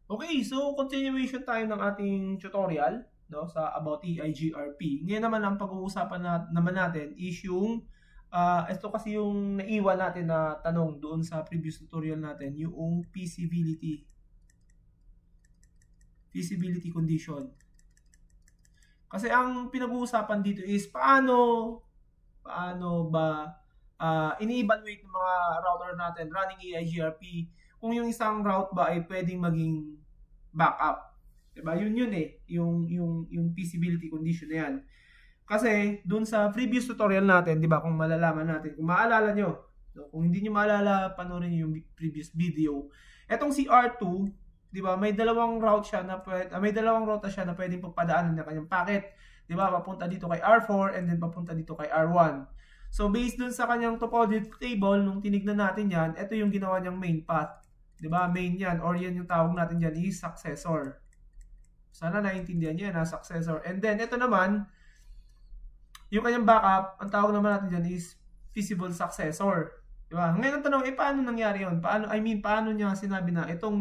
Okay, so continuation tayo ng ating tutorial, no, sa about EIGRP. Ngayon naman ang pag-uusapan naman natin is yung ito kasi yung naiwan natin na tanong doon sa previous tutorial natin, yung feasibility condition. Kasi ang pinag-uusapan dito is paano ba ini-evaluate ng mga router natin running EIGRP kung yung isang route ba ay pwedeng maging backup. Diba? Yun yung feasibility condition na yan. Kasi dun sa previous tutorial natin, diba, kung malalaman natin, kung maalala nyo, no? Kung hindi nyo maalala, panoorin nyo yung previous video. Etong si R2, diba, may dalawang route siya na pwedeng pagpadaanan ng kanyang packet. Diba, papunta dito kay R4 and then papunta dito kay R1. So based dun sa kanyang topology table, nung tinignan natin yan, ito yung ginawa niyang main path. Diba? Main yan, or yan yung tawag natin dyan is successor. Sana naiintindihan niyo yan, successor. And then, ito naman, yung kanyang backup, ang tawag naman natin dyan is feasible successor. Diba? Ngayon ang tanong, paano nangyari yun? Paano niya sinabi na itong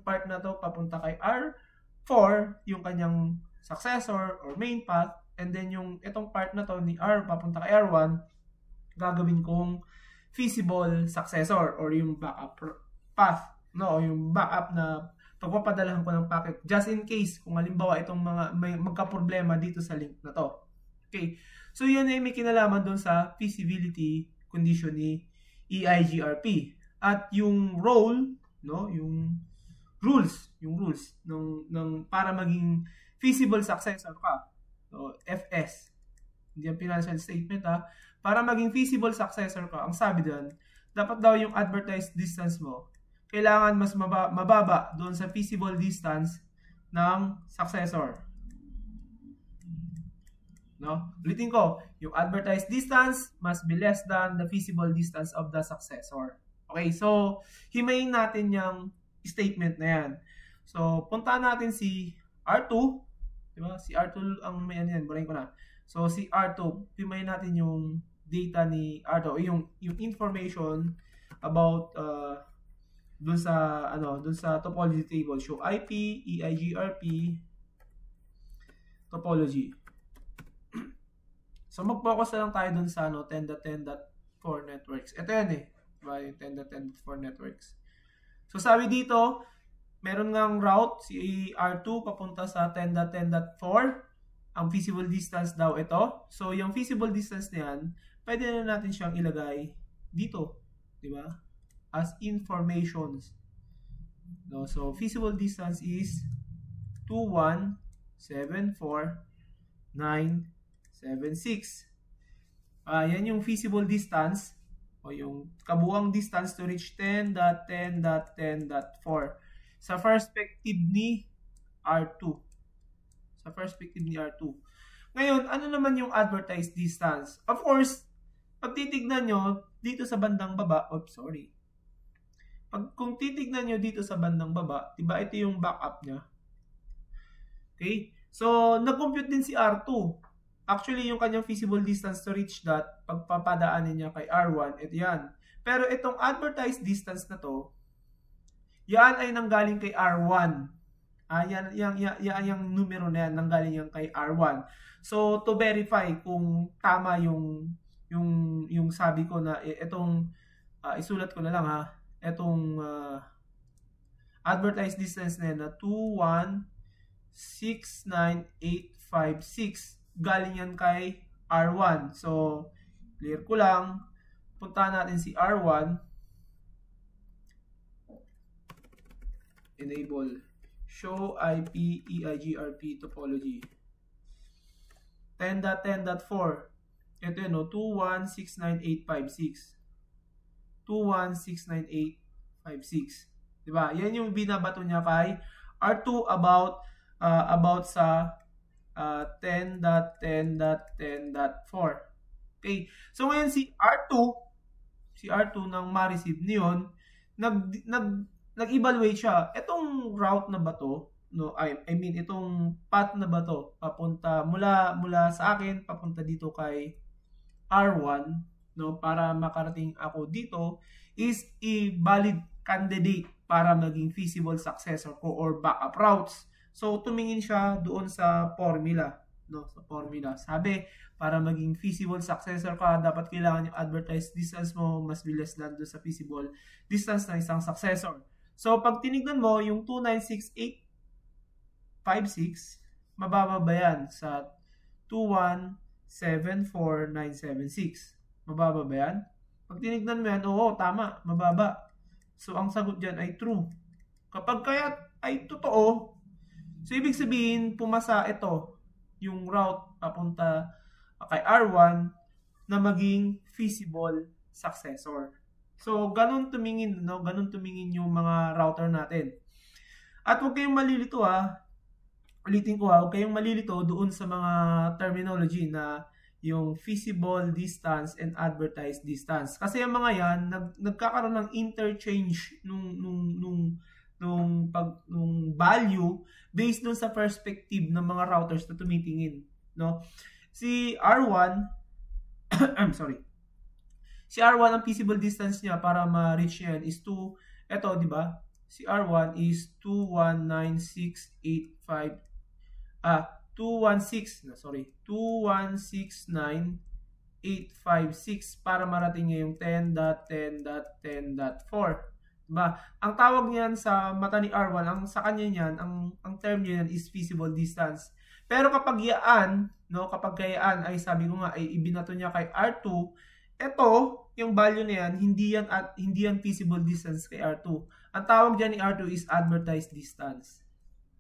part na to papunta kay R4, yung kanyang successor or main path, and then yung itong part na to ni R papunta kay R1, gagawin kong feasible successor or yung backup path, no, yung backup na pagpapadalahan ko ng packet just in case kung halimbawa itong may magka-problema dito sa link na to. Okay, so yan ay may kinalaman doon sa feasibility condition ni EIGRP. At yung role, no, yung rules ng para maging feasible successor ka, so FS, hindi ang financial statement ha, para maging feasible successor ka, ang sabi doon, dapat daw yung advertised distance mo kailangan mas mababa doon sa feasible distance ng successor. No? Ulitin ko, yung advertised distance must be less than the feasible distance of the successor. Okay, so himayin natin yung statement na yan. So, puntahan natin si R2. Diba? Si R2 ang may ano yan, burahin ko na. So, si R2, himayin natin yung data ni R2, yung information about dun sa topology table. Show IP, EIGRP, topology. So mag-focus na lang tayo dun sa 10.10.4 networks. Ito yan eh. Diba? Yung 10.10.4 networks. So sabi dito, meron ngang route si R2 papunta sa 10.10.4. Ang feasible distance daw ito. So yung feasible distance na yan, pwede na natin siyang ilagay dito. Diba? As informations. No, so feasible distance is 2174976. Yan yung feasible distance o yung kabuuang distance to reach 10.10.10.4 sa perspective ni R2. Ngayon, ano naman yung advertised distance? Of course, pag titignan nyo dito sa bandang baba, kung titignan nyo dito sa bandang baba, diba ito yung backup niya. Okay? So, nag-compute din si R2. Actually, yung kanyang feasible distance to reach that, pagpapadaanin niya kay R1, ito yan. Pero itong advertised distance na to, yan ay nanggaling kay R1. Yung numero na yan, nanggaling yan kay R1. So, to verify kung tama yung sabi ko na itong, isulat ko na lang ha, etong advertised distance na yan na 2169856 galing yan kay R1. So clear ko lang, puntahan natin si R1, enable show IP EIGRP topology 10.10.4. ito yun, no? 2169856 2169856. Diba? Yan yung binabato niya kay R2 about sa 10.10.10.4. Okay. So ngayon si R2 nang ma-receive niyon, nag-evaluate siya. Itong route na ba to, no, I mean itong path na ba to, papunta mula sa akin papunta dito kay R1, no, para makarating ako dito is a valid candidate para maging feasible successor ko or backup routes. So, tumingin siya doon sa formula. No? Sa formula. Sabi, para maging feasible successor ka, dapat kailangan yung advertised distance mo mas bilis lang doon sa feasible distance ng isang successor. So, pag tinignan mo, yung 296,856, mababa ba yan sa 2174976? Mababa ba yan? Pag tinignan mo yan, oo, tama, mababa. So, ang sagot dyan ay true. Kapag kaya ay totoo, so ibig sabihin, pumasa ito, yung route papunta kay R1 na maging feasible successor. So, ganun tumingin, no? Ganun tumingin yung mga router natin. At huwag kayong malilito ulitin ko huwag kayong malilito doon sa mga terminology na yung feasible distance and advertised distance. Kasi yung mga yan, nagkakaroon ng interchange nung value based dun sa perspective ng mga routers na tumitingin, no? Si R1 I'm sorry. Si R1 ang feasible distance niya para ma-reach yan is 2, eto, di ba? Si R1 is 216,856 para marating niya yung 10.10.10.4. Diba? Ang tawag niyan sa mata ni R1, sa kanya niyan, ang term niyan is feasible distance. Pero kapag yaan, no, kapag kayaan ay sabi ko nga ay ibinato niya kay R2, ito, yung value na yan, hindi yan feasible distance kay R2. Ang tawag diyan ni R2 is advertised distance.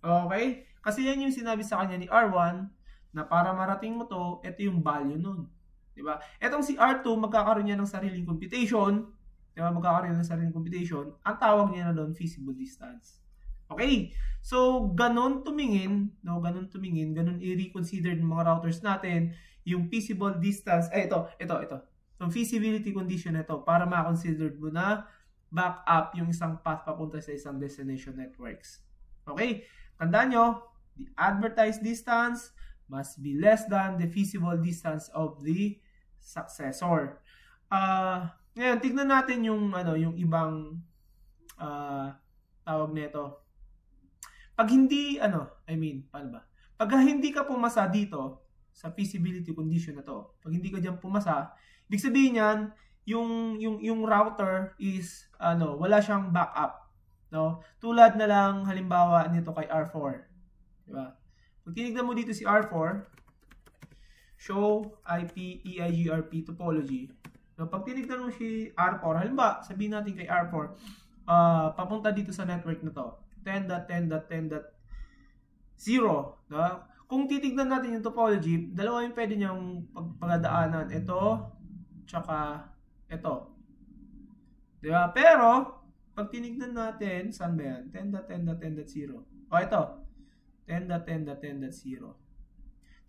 Okay? Kasi yan yung sinabi sa kanya ni R1 na para marating mo to, ito yung value nun. Diba? Etong si R2, magkakaroon niya ng sariling computation. Diba? Magkakaroon ng sariling computation. Ang tawag niya na doon, feasible distance. Okay? So, ganun tumingin, no? Ganun i-reconsider ng mga routers natin yung feasible distance. Ito. Yung feasibility condition na ito para ma-consider mo na back up yung isang path papunta sa isang destination networks. Okay? Tandaan nyo, the advertised distance must be less than the feasible distance of the successor. Ngayon, tignan natin yung ibang tawag nito. Pag hindi paano ba? Pag hindi ka pumasa dito sa feasibility condition na to, pag hindi ka diyan pumasa, ibig sabihin niyan, yung router is wala siyang backup, no? Tulad na lang halimbawa nito kay R4, di ba? Pag tinignan mo dito si R4, show IP EIGRP topology. So, pag tinignan mo si R4, halimbawa sabihin natin kay R4, papunta dito sa network na to, 10.10.10.0, no? Kung titignan natin yung topology, dalawa yung pwede niyang pagdaanan, ito tsaka ito, di ba? Pero pag tinignan natin, saan ba yan? 10.10.10.0. O ito, 10.10.10.0.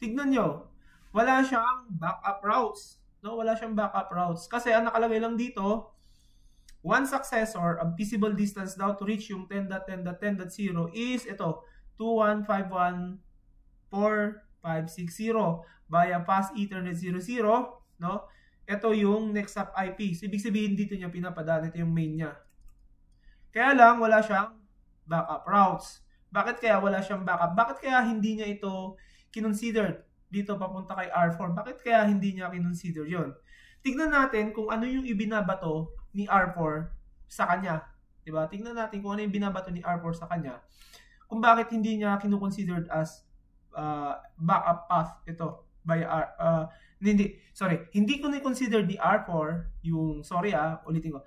Tignan nyo, wala siyang backup routes, no? Wala siyang backup routes kasi ang nakalagay lang dito, one successor, ang feasible distance daw to reach yung 10.10.10.0 is ito, 21514.560 via fast Ethernet 00, no? Ito yung next up IP. So, ibig sabihin dito niya pinapadaan, ito yung main niya. Kaya lang, wala siyang backup routes. Bakit kaya wala siyang backup? Bakit kaya hindi niya ito kinonsider dito papunta kay R4? Bakit kaya hindi niya kinonsider yun? Tignan natin kung ano yung ibinabato ni R4 sa kanya. Diba? Tingnan natin kung ano yung binabato ni R4 sa kanya. Kung bakit hindi niya kinukonsidered as backup path ito by hindi ko ni-consider ni R4 yung, ulitin ko.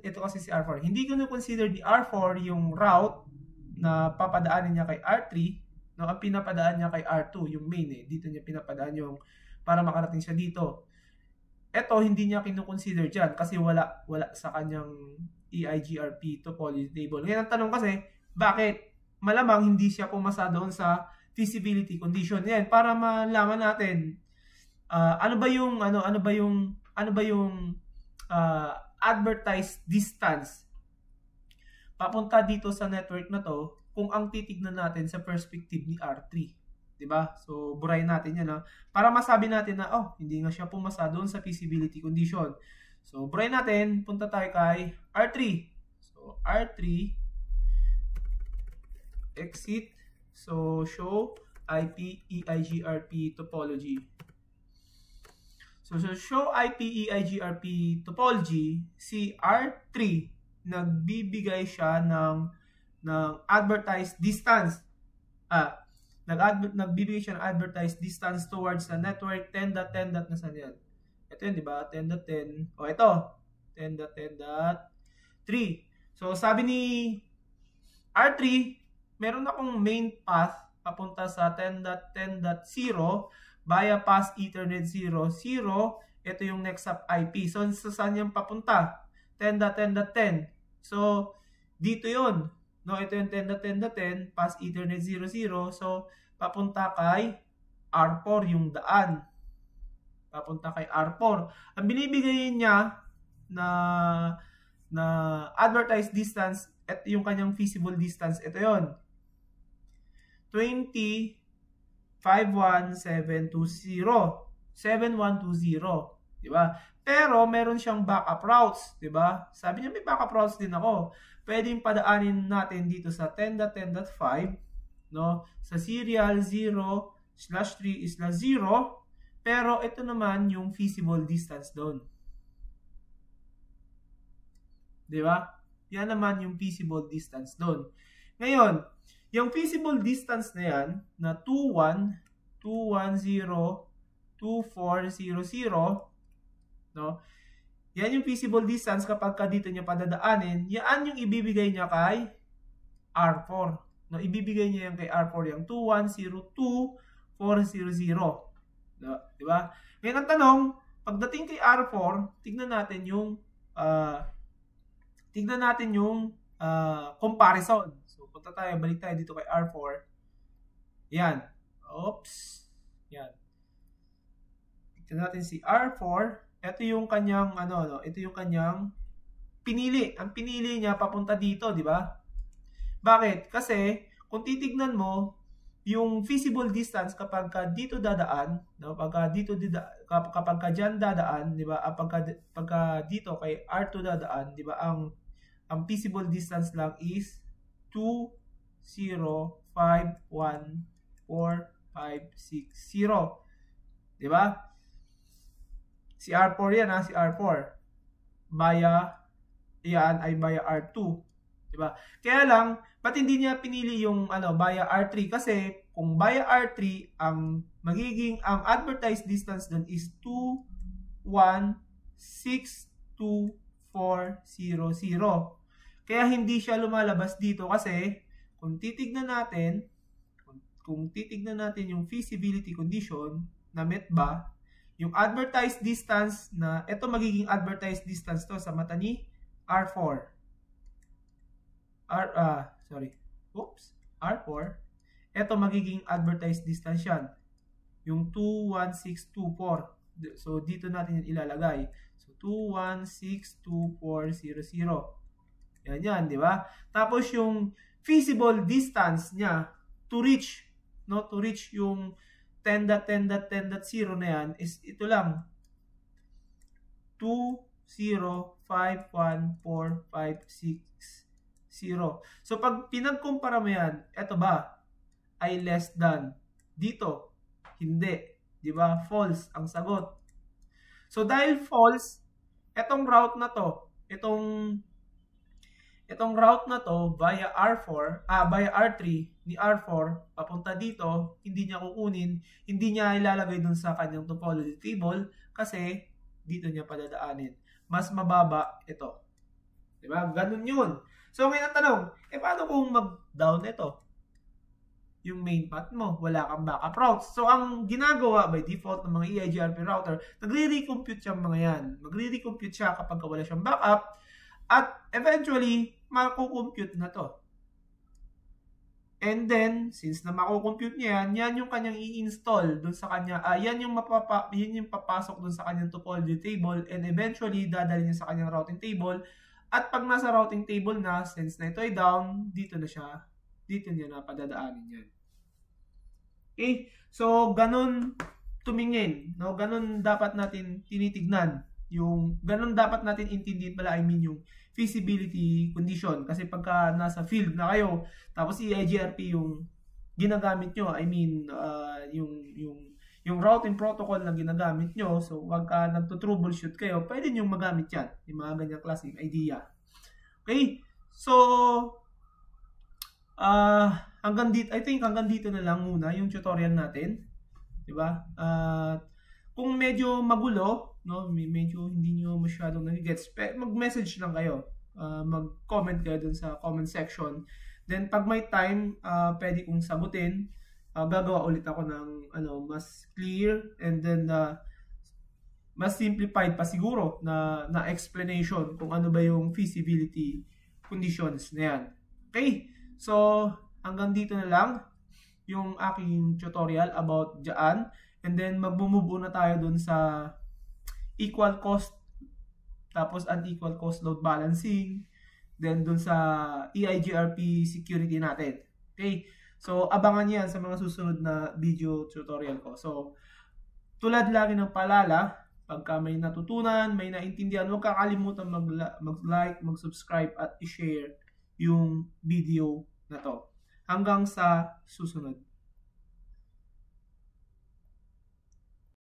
Ito kasi si R4. Hindi ko ni-consider ni R4 yung route na papadaanin niya kay R3, no? Ang pinapadaan niya kay R2, yung main Dito niya pinapadaan yung para makarating siya dito. Ito, hindi niya kinukonsider dyan kasi wala sa kanyang EIGRP topology table. Ngayon, ang tanong kasi, bakit? Malamang hindi siya pumasa doon sa feasibility condition. Yan, para malaman natin ano ba yung advertised distance papunta dito sa network na to kung ang titignan natin sa perspective ni R3. Diba? So, burayin natin yan para masabi natin na, hindi nga siya pumasa doon sa feasibility condition. So, burayin natin, punta tayo kay R3. So, So, R3, exit. So, show IP EIGRP topology. So, show IP EIGRP topology, si R3, nagbibigay siya ng advertised distance. Nagbibigay siya ng advertised distance towards the network 10.10. Nasaan yan? Ito yun, di ba? 10.10. O, ito. 10.10.3. So, sabi ni R3, meron akong main path papunta sa 10.10.0 via pass Ethernet 0.0. Ito yung next up IP. So, saan yung papunta? 10.10.10. So, dito yun. No, ito yung 10.10.10, pass Ethernet 0.0. So, papunta kay R4 yung daan. Papunta kay R4. Ang binibigay niya na advertised distance, at yung kanyang feasible distance, ito yon 20.51720. Diba? Pero meron siyang backup routes, 'di ba? Sabi niya may backup routes din ako. Pwedeng padaanin natin dito sa 10.10.5, no? Sa serial 0/3/0, pero ito naman yung feasible distance doon. 'Di ba? Yan naman yung feasible distance doon. Ngayon, yung feasible distance na yan na 2.1.2.10.2.4.0.0, no? Yan yung feasible distance kapag dito niya padadaanin, yan yung ibibigay niya kay R4. No, ibibigay niya yan kay R4, yung 2.1.0.2.4.0.0. No, di ba? Ngayon ang tanong, pagdating kay R4, tignan natin yung comparison. So, punta tayo, balik tayo dito kay R4. Yan. Oops. Yan. Tignan natin si R4. Ito yung kanyang ito yung kanyang pinili. Ang pinili niya papunta dito, di ba? Bakit? Kasi kung titignan mo yung feasible distance kapag dito dadaan, no? Kapag diyan dadaan, di ba? Pagka dito kay R2 dadaan, di ba? Ang feasible distance lang is 2.051.4.5.6.0. Di ba? Si R4 yan si R4. Yan ay via R2. Diba? Kaya lang, ba't hindi niya pinili yung via R3? Kasi kung via R3, ang advertised distance dun is 2.162.4.0.0. Kaya hindi siya lumalabas dito kasi kung titignan natin yung feasibility condition na met ba, yung advertised distance na, ito magiging advertised distance to sa mata ni R4. R4. Ito magiging advertised distance yan. Yung 2.1624. So, dito natin yung ilalagay. So, 2.162.4.0.0. Yan, di ba? Tapos, yung feasible distance niya to reach yung 10.10.10.0 na yan is ito lang 2.051.4.5.6.0. So pag pinagkumpara mo yan, ito ba ay less than dito? Hindi, di ba? False ang sagot. So dahil false, itong route na to via R4, via R3 ni R4 papunta dito, hindi niya kukunin, hindi niya ilalagay dun sa kanyang topology table kasi dito niya padadaanin. Mas mababa ito. Diba? Ganun yun. So ngayon ang tanong, paano kung mag-down ito? Yung main path mo, wala kang backup routes. So ang ginagawa by default ng mga EIGRP router, nagre-recompute siya mga yan. Magre-recompute siya kapag wala siyang backup at eventually, makukompute na to. And then, since na makukompute niya yan yung kanyang i-install dun sa kanya, yan yung papasok dun sa kanyang topology table and eventually dadalhin niya sa kanyang routing table. At pag nasa routing table na, since na ito ay down, dito niya na padadaanin yan. Okay? So, ganun tumingin. No? Ganun dapat natin tinitignan. Ganun dapat natin intindihin pala, yung feasibility condition. Kasi pagka nasa field na kayo, tapos EIGRP yung ginagamit nyo, I mean, yung routing protocol na ginagamit nyo, so wag ka nagto-troubleshoot kayo, pwede nyo magamit yan, yung mga ganyang klaseng idea. Okay, so hanggang dito, I think hanggang dito na lang muna yung tutorial natin, di ba? Kung medyo magulo, no, medyo hindi nyo masyadong nagigets, mag-message lang kayo, mag-comment kayo dun sa comment section. Then pag may time, pwede kong sagutin. Gagawa ulit ako ng mas clear and then mas simplified pa siguro na explanation kung ano ba yung feasibility conditions na yan. Okay? So, hanggang dito na lang yung aking tutorial about dyan. And then, mag-move na tayo dun sa equal cost, tapos unequal cost load balancing, then dun sa EIGRP security natin. Okay? So, abangan yan sa mga susunod na video tutorial ko. So, tulad lagi ng paalala, pagka may natutunan, may naintindihan, huwag kakalimutan mag-like, mag-subscribe at i-share yung video na to. Hanggang sa susunod.